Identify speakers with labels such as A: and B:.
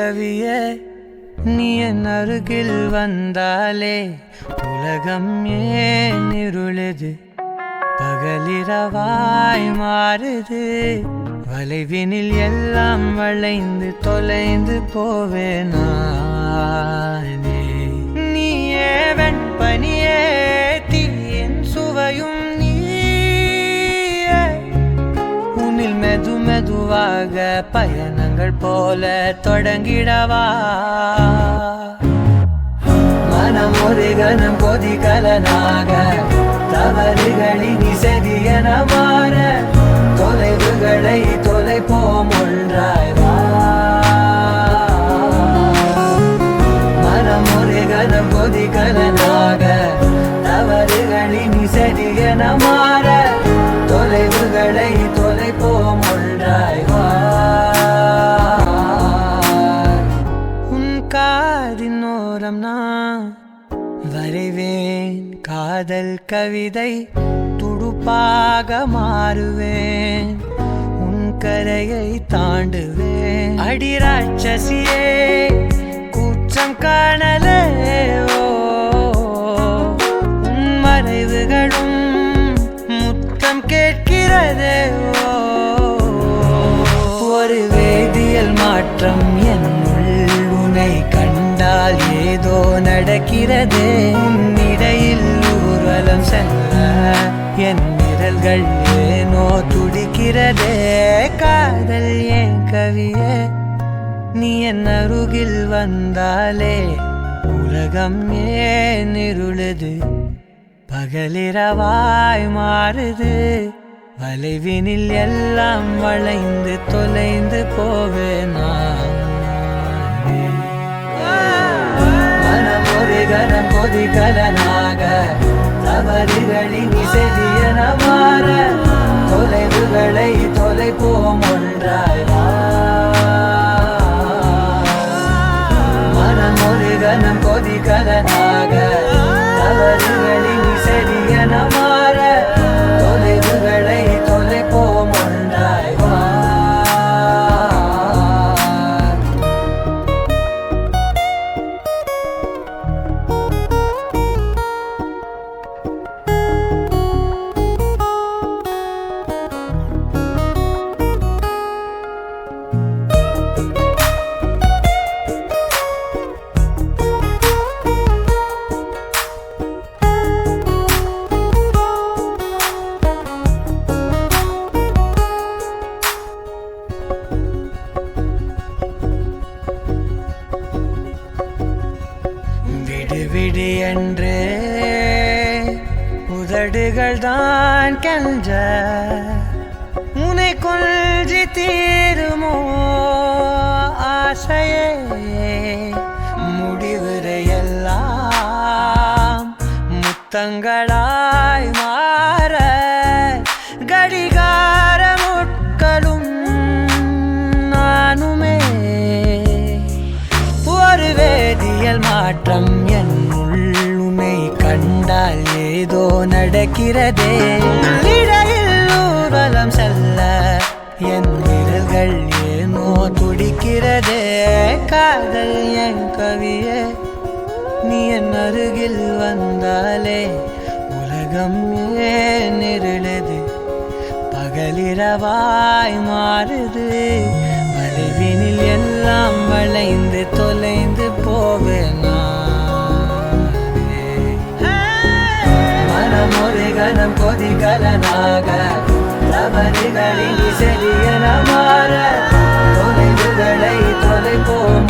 A: கவியே நீ என் அருகில் வந்தாலே உலகம் ஏன் இருளுது பகலிரவாய் மாறுது வளைவினில் எல்லாம் வளைந்து தொலைந்து போவேனானே நீயே வெண்பனியே தீயின் சுவையும் மெது மெதுவாக பயணங்கள் போல தொடங்கிடவா மனம் ஒரு கணம் கொதிகலனாக தவறுகளின் இசையென மாற தொலைவுகளை தொலைப்போம் ஒன்றாய் வா மனம் ஒரு கணம் கொதிகலனாக தவறுகளின் இசையென மாற தொலைவுகளை தொலைப்போம் ஒன்றாய் வா உன் காதின் ஓரம் நான் வரைவேன் காதல் கவிதை துடுப்பாக மாறுவேன் உன் கரையை தாண்டுவேன் அடி ராட்சசியே கூச்சம் காணலே உன் மறைவுகளும் கேட்கிறதே ஒரு வேதியியல் மாற்றம் என்னுள் உன்னை கண்டால் ஏதோ நடக்கிறதே இடையில் ஊர்வலம் செல்ல என் விரல்கள் ஏனோ துடிக்கிறதே காதல் ஏன் கவியே நீ என் அருகில் வந்தாலே உலகம் ஏன் இருளுது பகலிரவாய் மாறுது வளைவினில் எல்லாம் வளைந்து தொலைந்து போவேனா மனம் ஒரு கணம் கொதிகலனாக தவறுகளின் இசையென மாற தொலைவுகளை தொலைப்போம் ஒன்றாய் வா மனம் ஒரு கணம் கொதிகலனாக தவறுகளின் இசையென மாற தொலைவுகளை தொலைப்போம் ஒன்றாய் வா விடு என்று உதடுகள் தான் கெஞ்ச உன்னை கொள்ஜி தீருமோ ஆசையே முடிவுரையெல்லாம் முத்தங்களாய் மாற கடிகார முட்களும் நானுமே ஒரு வேதியியல் மாற்றம் என்னுள் உன்னை கண்டால் ஏதோ நடக்கிறதே இடையில் ஊர்வலம் செல்ல என் விரல்கள் ஏனோ துடிக்கிறதே காதல் என் கவியே நீ என் அருகில் வந்தாலே உலகம் ஏன் இருளுது பகலிரவாய் மாறுது வளைவினில் எல்லாம் வளைந்து தொலைந்து போவேனா மனம் ஒரு கணம் கொதிகலனாக தவறுகளின் இசையென மாற தொலைவுகளை தொலைப்போம்